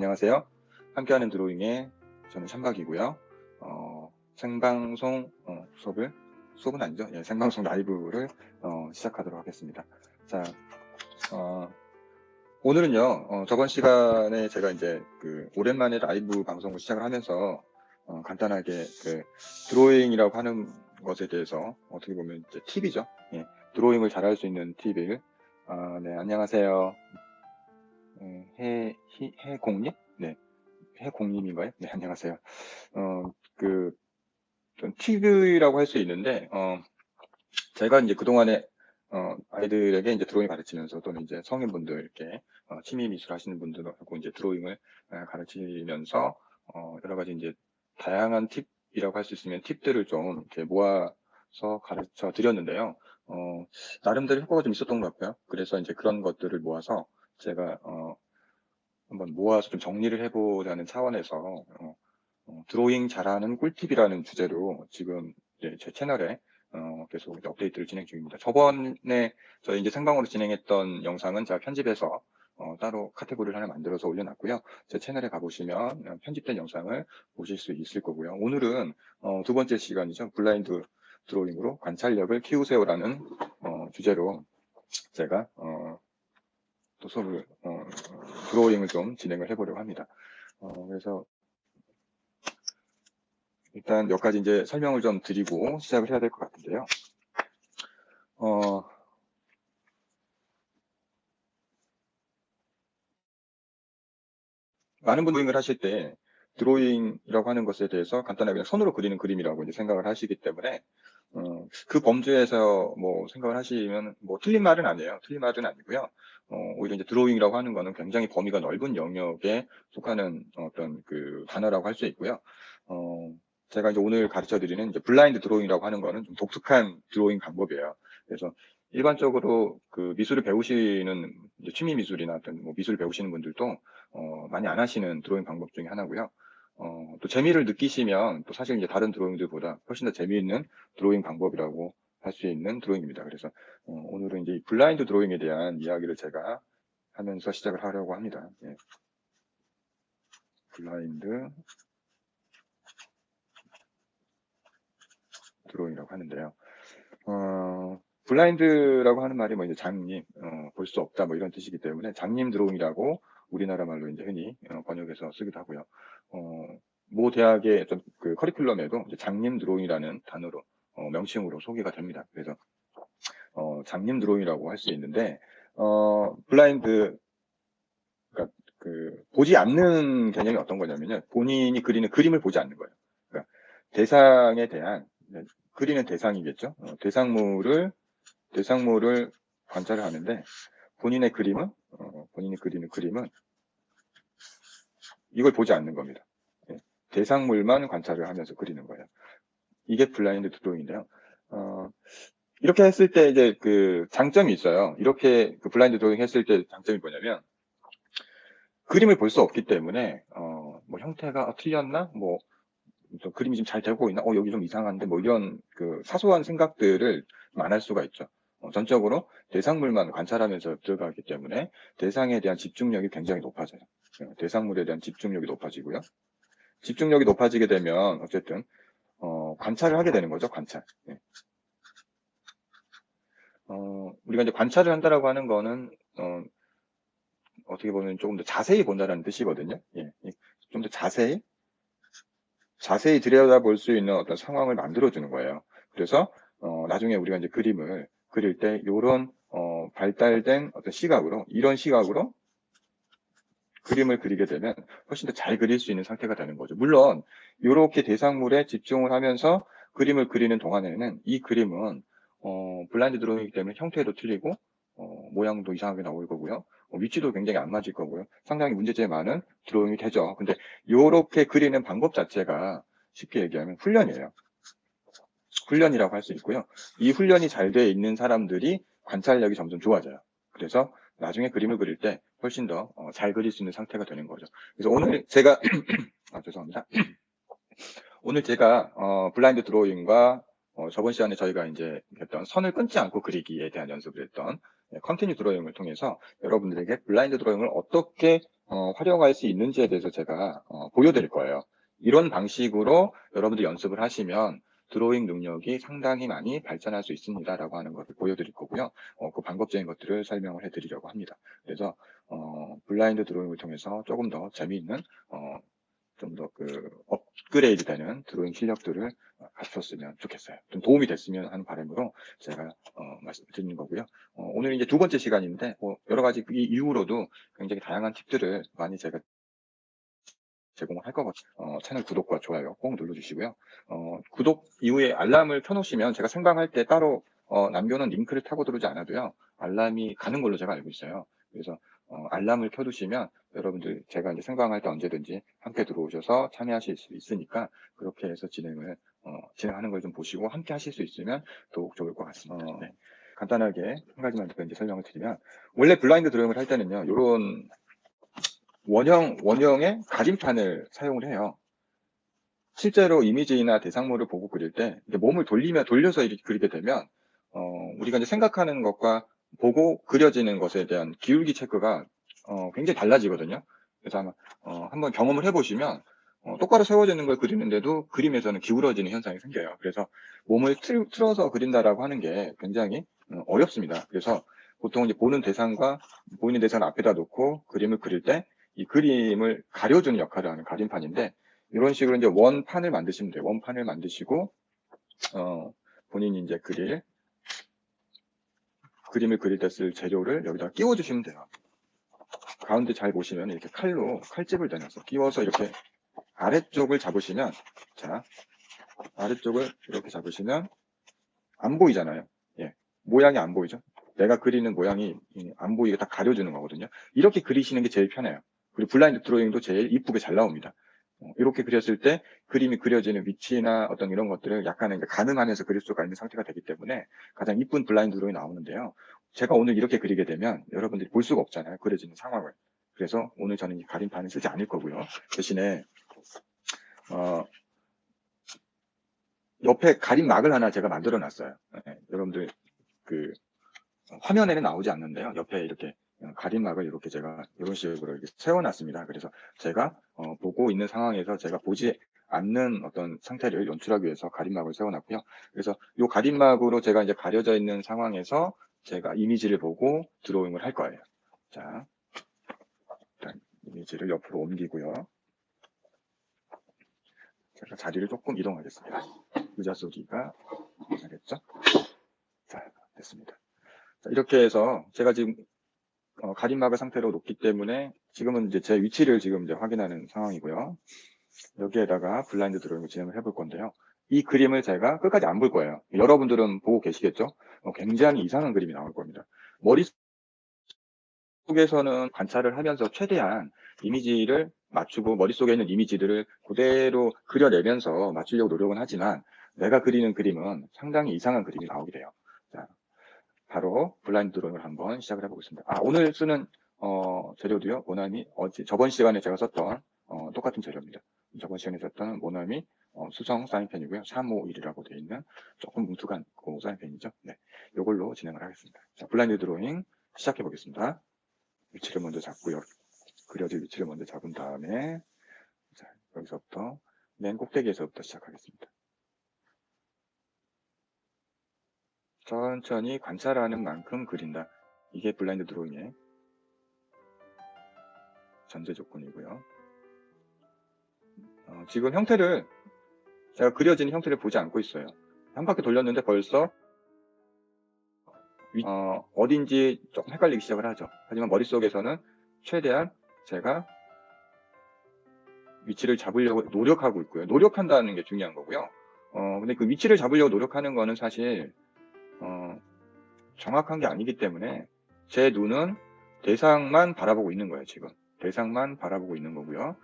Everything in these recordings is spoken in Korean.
안녕하세요. 함께하는 드로잉의 저는 샴박이고요. 생방송 수업은 아니죠. 예, 생방송 라이브를 시작하도록 하겠습니다. 자, 오늘은요. 저번 시간에 제가 이제 오랜만에 라이브 방송을 시작을 하면서 간단하게 드로잉이라고 하는 것에 대해서 어떻게 보면 이제 팁이죠. 예, 드로잉을 잘할 수 있는 팁을 네, 안녕하세요. 해공님? 네, 해공님인가요? 네, 안녕하세요. 좀 팁이라고 할 수 있는데, 제가 이제 그동안에, 아이들에게 이제 드로잉 가르치면서 또는 이제 성인분들 이렇게, 취미 미술 하시는 분들하고 이제 드로잉을 가르치면서, 여러 가지 이제 다양한 팁이라고 할 수 있으면 팁들을 좀 이렇게 모아서 가르쳐 드렸는데요. 나름대로 효과가 좀 있었던 것 같고요. 그래서 이제 그런 것들을 모아서 제가, 한번 모아서 좀 정리를 해보자는 차원에서 드로잉 잘하는 꿀팁이라는 주제로 지금 이제 제 채널에 계속 이제 업데이트를 진행 중입니다. 저번에 저희 이제 생방으로 진행했던 영상은 제가 편집해서 따로 카테고리를 하나 만들어서 올려놨고요. 제 채널에 가보시면 편집된 영상을 보실 수 있을 거고요. 오늘은 두 번째 시간이죠. 블라인드 드로잉으로 관찰력을 키우세요라는 주제로 제가 또 수업을 드로잉을 좀 진행을 해보려고 합니다. 그래서 일단 몇 가지 이제 설명을 좀 드리고 시작을 해야 될 것 같은데요. 많은 분들이 드로잉을 하실 때 드로잉이라고 하는 것에 대해서 간단하게 그냥 손으로 그리는 그림이라고 이제 생각을 하시기 때문에 그 범주에서 뭐 생각을 하시면 뭐 틀린 말은 아니에요. 틀린 말은 아니고요. 오히려 이제 드로잉이라고 하는 거는 굉장히 범위가 넓은 영역에 속하는 어떤 그 단어라고 할 수 있고요. 제가 이제 오늘 가르쳐 드리는 이제 블라인드 드로잉이라고 하는 거는 좀 독특한 드로잉 방법이에요. 그래서 일반적으로 그 미술을 배우시는 이제 취미 미술이나 어떤 뭐 미술을 배우시는 분들도 많이 안 하시는 드로잉 방법 중에 하나고요. 또 재미를 느끼시면 또 사실 이제 다른 드로잉들보다 훨씬 더 재미있는 드로잉 방법이라고 할 수 있는 드로잉입니다. 그래서 오늘은 이제 블라인드 드로잉에 대한 이야기를 제가 하면서 시작을 하려고 합니다. 예. 블라인드 드로잉이라고 하는데요. 블라인드라고 하는 말이 뭐 이제 장님, 볼 수 없다 뭐 이런 뜻이기 때문에 장님 드로잉이라고 우리나라 말로 이제 흔히 번역해서 쓰기도 하고요. 모 대학의 어떤 그 커리큘럼에도 이제 장님 드로잉이라는 단어로 명칭으로 소개가 됩니다. 그래서 장님 드로잉이라고 할 수 있는데 블라인드 그러니까 보지 않는 개념이 어떤 거냐면요. 본인이 그리는 그림을 보지 않는 거예요. 그러니까 대상에 대한 그리는 대상이겠죠. 대상물을 관찰을 하는데 본인의 그림은 본인이 그리는 그림은 이걸 보지 않는 겁니다. 예, 대상물만 관찰을 하면서 그리는 거예요. 이게 블라인드 드로잉인데요. 이렇게 했을 때 이제 그 장점이 있어요. 이렇게 그 블라인드 드로잉 했을 때 장점이 뭐냐면 그림을 볼 수 없기 때문에 뭐 형태가 틀렸나 뭐 그림이 좀 잘 되고 있나 여기 좀 이상한데 뭐 이런 그 사소한 생각들을 안 할 수가 있죠. 전적으로 대상물만 관찰하면서 들어가기 때문에 대상에 대한 집중력이 굉장히 높아져요. 대상물에 대한 집중력이 높아지고요. 집중력이 높아지게 되면 어쨌든 관찰을 하게 되는 거죠. 관찰. 예. 우리가 이제 관찰을 한다라고 하는 거는 어떻게 보면 조금 더 자세히 본다라는 뜻이거든요. 예. 좀 더 자세히 들여다볼 수 있는 어떤 상황을 만들어주는 거예요. 그래서 나중에 우리가 이제 그림을 그릴 때 이런 발달된 어떤 시각으로 이런 시각으로 그림을 그리게 되면 훨씬 더 잘 그릴 수 있는 상태가 되는 거죠. 물론 이렇게 대상물에 집중을 하면서 그림을 그리는 동안에는 이 그림은 블라인드 드로잉이기 때문에 형태도 틀리고 모양도 이상하게 나올 거고요. 위치도 굉장히 안 맞을 거고요. 상당히 문제점이 많은 드로잉이 되죠. 근데 이렇게 그리는 방법 자체가 쉽게 얘기하면 훈련이에요. 훈련이라고 할 수 있고요. 이 훈련이 잘 돼 있는 사람들이 관찰력이 점점 좋아져요. 그래서 나중에 그림을 그릴 때 훨씬 더 잘 그릴 수 있는 상태가 되는 거죠. 그래서 오늘 제가 죄송합니다. 오늘 제가 블라인드 드로잉과 저번 시간에 저희가 이제 했던 선을 끊지 않고 그리기에 대한 연습을 했던 컨티뉴 드로잉을 통해서 여러분들에게 블라인드 드로잉을 어떻게 활용할 수 있는지에 대해서 제가 보여드릴 거예요. 이런 방식으로 여러분들 연습을 하시면 드로잉 능력이 상당히 많이 발전할 수 있습니다라고 하는 것을 보여드릴 거고요. 그 방법적인 것들을 설명을 해드리려고 합니다. 그래서 블라인드 드로잉을 통해서 조금 더 재미있는 좀 더 업그레이드 되는 드로잉 실력들을 갖췄으면 좋겠어요. 좀 도움이 됐으면 하는 바람으로 제가 말씀드리는 거고요. 오늘 이제 두 번째 시간인데 여러 가지 이 이후로도 굉장히 다양한 팁들을 많이 제가 제공을 할 거거든요. 채널 구독과 좋아요 꼭 눌러주시고요. 구독 이후에 알람을 켜놓으시면 제가 생방할 때 따로 남겨놓은 링크를 타고 들어오지 않아도요. 알람이 가는 걸로 제가 알고 있어요. 그래서 알람을 켜두시면 여러분들 제가 이제 생방할 때 언제든지 함께 들어오셔서 참여하실 수 있으니까 그렇게 해서 진행하는 걸 좀 보시고 함께 하실 수 있으면 더욱 좋을 것 같습니다. 네. 간단하게 한 가지만 더 이제 설명을 드리면 원래 블라인드 드로잉을 할 때는요. 이런 원형의 가림판을 사용을 해요. 실제로 이미지나 대상물을 보고 그릴 때 몸을 돌려서 이렇게 그리게 되면 우리가 이제 생각하는 것과 보고 그려지는 것에 대한 기울기 체크가 굉장히 달라지거든요. 그래서 아마 한번 경험을 해보시면 똑바로 세워지는 걸 그리는데도 그림에서는 기울어지는 현상이 생겨요. 그래서 몸을 틀어서 그린다라고 하는 게 굉장히 어렵습니다. 그래서 보통 이제 보이는 대상을 앞에다 놓고 그림을 그릴 때 이 그림을 가려주는 역할을 하는 가림판인데 이런 식으로 이제 원판을 만드시면 돼요. 원판을 만드시고 본인이 이제 그림을 그릴 때 쓸 재료를 여기다 끼워주시면 돼요. 가운데 잘 보시면 이렇게 칼집을 대면서 끼워서 이렇게 아래쪽을 잡으시면, 자, 아래쪽을 이렇게 잡으시면 안 보이잖아요. 예, 모양이 안 보이죠? 내가 그리는 모양이 안 보이게 딱 가려주는 거거든요. 이렇게 그리시는 게 제일 편해요. 그리고 블라인드 드로잉도 제일 이쁘게 잘 나옵니다. 이렇게 그렸을 때 그림이 그려지는 위치나 어떤 이런 것들을 약간은 가늠하면서 그릴 수가 있는 상태가 되기 때문에 가장 이쁜 블라인드 드로잉이 나오는데요. 제가 오늘 이렇게 그리게 되면 여러분들이 볼 수가 없잖아요. 그려지는 상황을. 그래서 오늘 저는 이 가림판을 쓰지 않을 거고요. 대신에 옆에 가림막을 하나 제가 만들어 놨어요. 여러분들 화면에는 나오지 않는데요. 옆에 이렇게 가림막을 이렇게 제가 이런 식으로 이렇게 세워놨습니다. 그래서 제가 보고 있는 상황에서 제가 보지 않는 어떤 상태를 연출하기 위해서 가림막을 세워놨고요. 그래서 이 가림막으로 제가 이제 가려져 있는 상황에서 제가 이미지를 보고 드로잉을 할 거예요. 자, 일단 이미지를 옆으로 옮기고요. 제가 자리를 조금 이동하겠습니다. 의자 소리가 나겠죠? 자, 됐습니다. 자, 이렇게 해서 제가 지금 가림막을 상태로 놓기 때문에 지금은 이제 제 위치를 지금 이제 확인하는 상황이고요. 여기에다가 블라인드 드로잉을 진행을 해볼 건데요. 이 그림을 제가 끝까지 안 볼 거예요. 여러분들은 보고 계시겠죠? 굉장히 이상한 그림이 나올 겁니다. 머릿속에서는 관찰을 하면서 최대한 이미지를 맞추고 머릿속에 있는 이미지들을 그대로 그려내면서 맞추려고 노력은 하지만 내가 그리는 그림은 상당히 이상한 그림이 나오게 돼요. 자, 바로 블라인드 드로잉을 한번 시작을 해보겠습니다. 오늘 쓰는 재료도요. 모나미 저번 시간에 제가 썼던 똑같은 재료입니다. 저번 시간에 썼던 모나미 수성 사인펜이고요. 351이라고 되어 있는 조금 뭉툭한 그 사인펜이죠. 네, 이걸로 진행을 하겠습니다. 자, 블라인드 드로잉 시작해 보겠습니다. 위치를 먼저 잡고요. 그려질 위치를 먼저 잡은 다음에 자, 여기서부터 맨 꼭대기에서부터 시작하겠습니다. 천천히 관찰하는 만큼 그린다. 이게 블라인드 드로잉의 전제 조건이고요. 지금 제가 그려진 형태를 보지 않고 있어요. 한 바퀴 돌렸는데 벌써 어딘지 조금 헷갈리기 시작을 하죠. 하지만 머릿속에서는 최대한 제가 위치를 잡으려고 노력하고 있고요. 노력한다는 게 중요한 거고요. 근데 그 위치를 잡으려고 노력하는 거는 사실 정확한 게 아니기 때문에 제 눈은 대상만 바라보고 있는 거예요. 지금 대상만 바라보고 있는 거고요.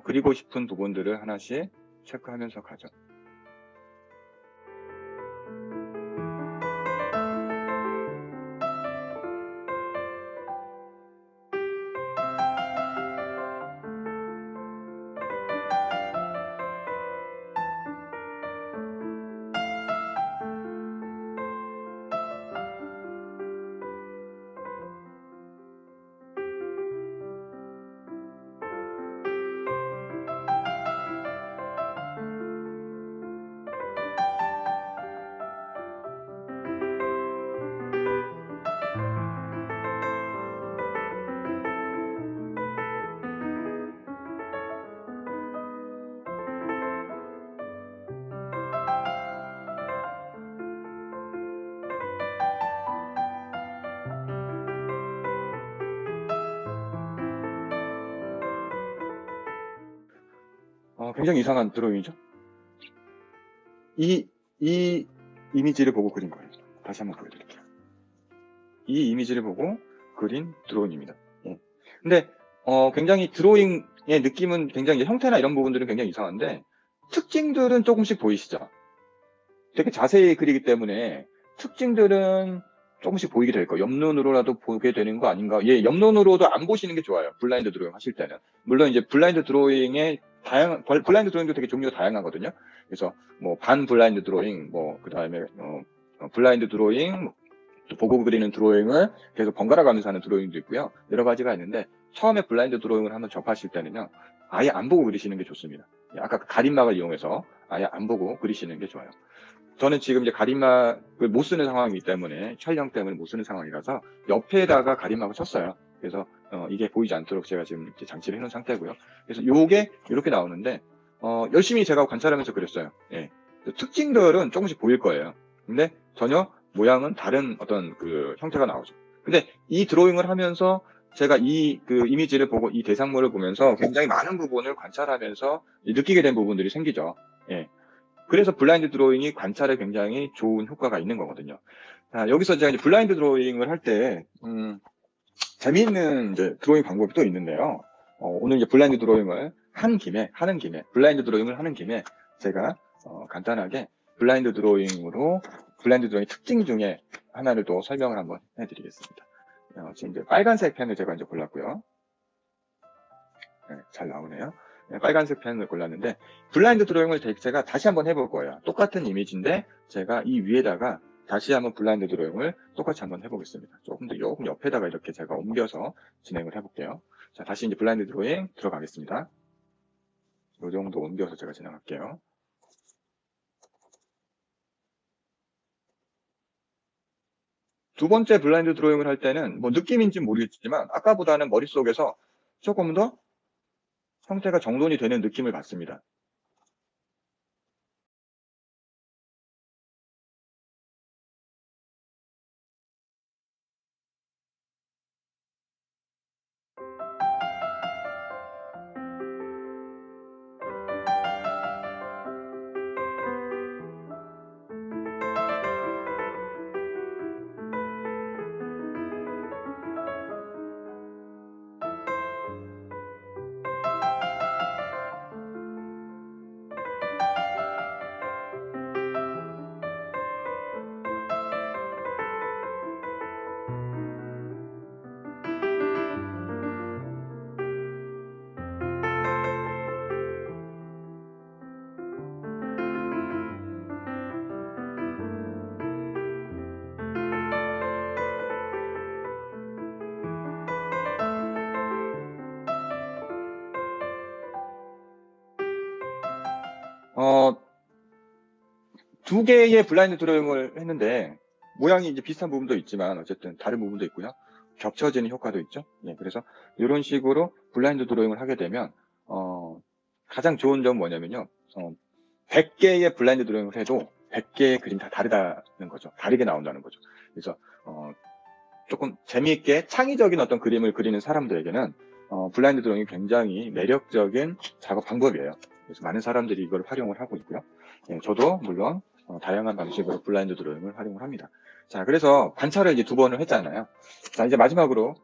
그리고 싶은 부분들을 하나씩 체크하면서 가죠. 굉장히 이상한 드로잉이죠. 이 이미지를 보고 그린 거예요. 다시 한번 보여드릴게요. 이 이미지를 보고 그린 드로잉입니다. 예. 근데 굉장히 드로잉의 느낌은 굉장히 형태나 이런 부분들은 굉장히 이상한데 특징들은 조금씩 보이시죠? 되게 자세히 그리기 때문에 특징들은 조금씩 보이게 될 거예요. 옆눈으로라도 보게 되는 거 아닌가? 예, 옆눈으로도 안 보시는 게 좋아요. 블라인드 드로잉 하실 때는. 물론 이제 블라인드 드로잉의 블라인드 드로잉도 되게 종류가 다양하거든요. 그래서 뭐 반 블라인드 드로잉, 뭐 그다음에 블라인드 드로잉, 또 보고 그리는 드로잉을 계속 번갈아 가면서 하는 드로잉도 있고요. 여러 가지가 있는데 처음에 블라인드 드로잉을 한번 접하실 때는요. 아예 안 보고 그리시는 게 좋습니다. 아까 그 가림막을 이용해서 아예 안 보고 그리시는 게 좋아요. 저는 지금 이제 가림막을 못 쓰는 상황이기 때문에 촬영 때문에 못 쓰는 상황이라서 옆에다가 가림막을 쳤어요. 그래서 이게 보이지 않도록 제가 지금 이렇게 장치를 해놓은 상태고요. 그래서 요게 이렇게 나오는데 열심히 제가 관찰하면서 그렸어요. 예. 특징들은 조금씩 보일 거예요. 근데 전혀 모양은 다른 어떤 그 형태가 나오죠. 근데 이 드로잉을 하면서 제가 이 그 이미지를 보고 이 대상물을 보면서 굉장히 많은 부분을 관찰하면서 느끼게 된 부분들이 생기죠. 예. 그래서 블라인드 드로잉이 관찰에 굉장히 좋은 효과가 있는 거거든요. 자, 여기서 제가 이제 블라인드 드로잉을 할 때, 재미있는 이제 드로잉 방법이 또 있는데요. 오늘 이제 블라인드 드로잉을 하는 김에, 블라인드 드로잉을 하는 김에 제가 간단하게 블라인드 드로잉으로 블라인드 드로잉 특징 중에 하나를 또 설명을 한번 해드리겠습니다. 지금 이제 빨간색 펜을 제가 이제 골랐고요. 네, 잘 나오네요. 네, 빨간색 펜을 골랐는데 블라인드 드로잉을 제가 다시 한번 해볼 거예요. 똑같은 이미지인데 제가 이 위에다가 다시 한번 블라인드 드로잉을 똑같이 한번 해보겠습니다. 조금 옆에다가 이렇게 제가 옮겨서 진행을 해볼게요. 자, 다시 이제 블라인드 드로잉 들어가겠습니다. 이 정도 옮겨서 제가 진행할게요. 두 번째 블라인드 드로잉을 할 때는 뭐 느낌인지는 모르겠지만 아까보다는 머릿속에서 조금 더 형태가 정돈이 되는 느낌을 받습니다. 어, 두 개의 블라인드 드로잉을 했는데 모양이 이제 비슷한 부분도 있지만 어쨌든 다른 부분도 있고요. 겹쳐지는 효과도 있죠. 예, 그래서 이런 식으로 블라인드 드로잉을 하게 되면 가장 좋은 점은 뭐냐면요. 100개의 블라인드 드로잉을 해도 100개의 그림이 다 다르다는 거죠. 다르게 나온다는 거죠. 그래서 조금 재미있게 창의적인 어떤 그림을 그리는 사람들에게는 블라인드 드로잉이 굉장히 매력적인 작업 방법이에요. 그래서 많은 사람들이 이걸 활용을 하고 있고요. 예, 저도 물론 다양한 방식으로 블라인드 드로잉을 활용을 합니다. 자, 그래서 관찰을 이제 두 번을 했잖아요. 자, 이제 마지막으로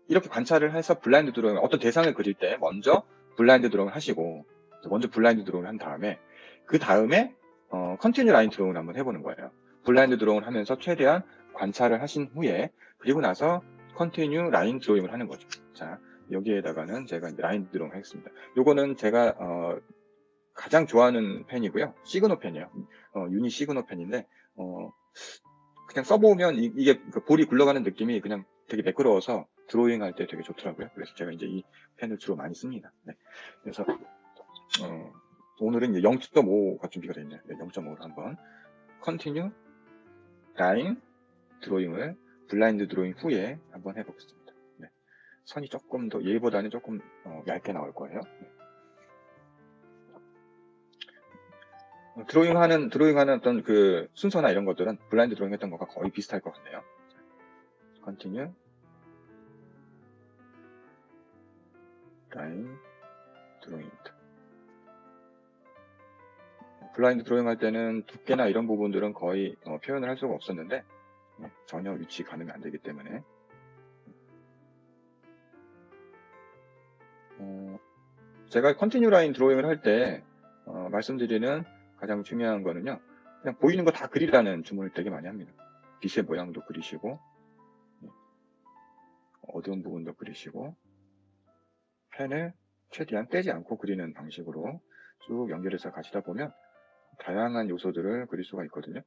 이렇게 관찰을 해서 블라인드 드로잉, 어떤 대상을 그릴 때 먼저 블라인드 드로잉을 하시고, 먼저 블라인드 드로잉을 한 다음에, 그 다음에 컨티뉴 라인 드로잉을 한번 해보는 거예요. 블라인드 드로잉을 하면서 최대한 관찰을 하신 후에, 그리고 나서 컨티뉴 라인 드로잉을 하는 거죠. 자, 여기에다가는 제가 이제 라인 드로잉 하겠습니다. 요거는 제가 가장 좋아하는 펜이고요. 시그노 펜이에요. 유니 시그노 펜인데 그냥 써보면 이게 그 볼이 굴러가는 느낌이 그냥 되게 매끄러워서 드로잉 할 때 되게 좋더라고요. 그래서 제가 이제 이 펜을 주로 많이 씁니다. 네. 그래서 오늘은 이제 0.5가 준비가 되어 있네요. 네, 0.5로 한번 컨티뉴 라인 드로잉을 블라인드 드로잉 후에 한번 해보겠습니다. 네. 선이 조금 더 얘보다는 조금 얇게 나올 거예요. 네. 드로잉하는 어떤 그 순서나 이런 것들은 블라인드 드로잉 했던 것과 거의 비슷할 것 같네요. 컨티뉴 라인 드로잉입니다. 블라인드 드로잉 할 때는 두께나 이런 부분들은 거의 표현을 할 수가 없었는데 전혀 유치 가늠이 안 되기 때문에 제가 컨티뉴 라인 드로잉을 할 때 말씀드리는 가장 중요한 거는요, 그냥 보이는 거 다 그리라는 주문을 되게 많이 합니다. 빛의 모양도 그리시고 어두운 부분도 그리시고 펜을 최대한 떼지 않고 그리는 방식으로 쭉 연결해서 가시다 보면 다양한 요소들을 그릴 수가 있거든요.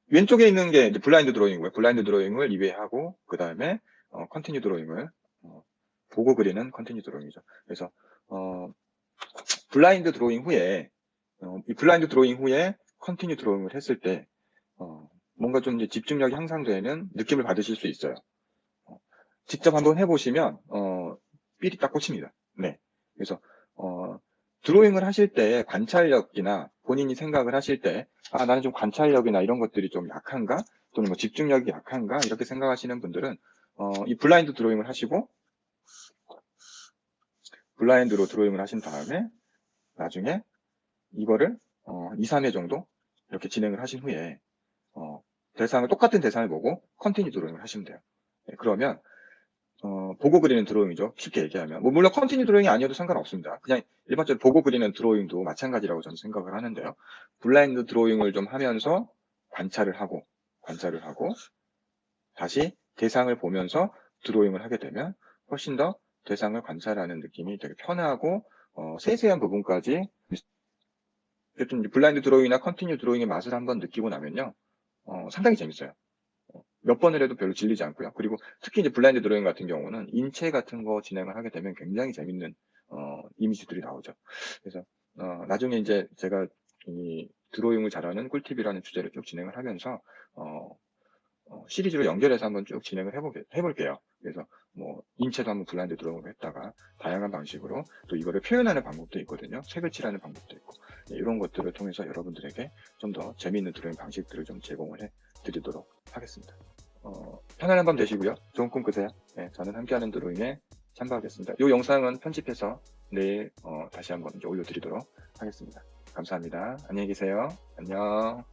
왼쪽에 있는 게 이제 블라인드 드로잉이고요. 블라인드 드로잉을 이해하고 그 다음에 컨티뉴 드로잉을 보고 그리는 컨티뉴 드로잉이죠. 그래서 블라인드 드로잉 후에 이 블라인드 드로잉 후에 컨티뉴 드로잉을 했을 때 뭔가 좀 이제 집중력이 향상되는 느낌을 받으실 수 있어요. 직접 한번 해보시면 삘이 딱 꽂힙니다. 네. 그래서 드로잉을 하실 때 관찰력이나 본인이 생각을 하실 때 나는 좀 관찰력이나 이런 것들이 좀 약한가 또는 뭐 집중력이 약한가 이렇게 생각하시는 분들은 이 블라인드 드로잉을 하시고 블라인드로 드로잉을 하신 다음에 나중에 이거를 2, 3회 정도 이렇게 진행을 하신 후에 똑같은 대상을 보고 컨티뉴 드로잉을 하시면 돼요. 네, 그러면 보고 그리는 드로잉이죠. 쉽게 얘기하면. 뭐 물론 컨티뉴 드로잉이 아니어도 상관없습니다. 그냥 일반적으로 보고 그리는 드로잉도 마찬가지라고 저는 생각을 하는데요. 블라인드 드로잉을 좀 하면서 관찰을 하고 다시 대상을 보면서 드로잉을 하게 되면 훨씬 더 대상을 관찰하는 느낌이 되게 편하고 세세한 부분까지 좀 블라인드 드로잉이나 컨티뉴 드로잉의 맛을 한번 느끼고 나면요. 상당히 재밌어요. 몇 번을 해도 별로 질리지 않고요. 그리고 특히 이제 블라인드 드로잉 같은 경우는 인체 같은 거 진행을 하게 되면 굉장히 재밌는 이미지들이 나오죠. 그래서 나중에 이제 제가 이 드로잉을 잘하는 꿀팁이라는 주제를 쭉 진행을 하면서 시리즈로 연결해서 한번 쭉 진행을 해볼게요. 그래서 뭐 인체도 한번 블라인드 드로잉을 했다가 다양한 방식으로 또 이거를 표현하는 방법도 있거든요. 색을 칠하는 방법도 있고 이런 것들을 통해서 여러분들에게 좀 더 재미있는 드로잉 방식들을 좀 제공을 해드리도록 하겠습니다. 편안한 밤 되시고요. 좋은 꿈 꾸세요. 네, 저는 함께하는 드로잉에 참가하겠습니다. 이 영상은 편집해서 내일 다시 한번 이제 올려드리도록 하겠습니다. 감사합니다. 안녕히 계세요. 안녕.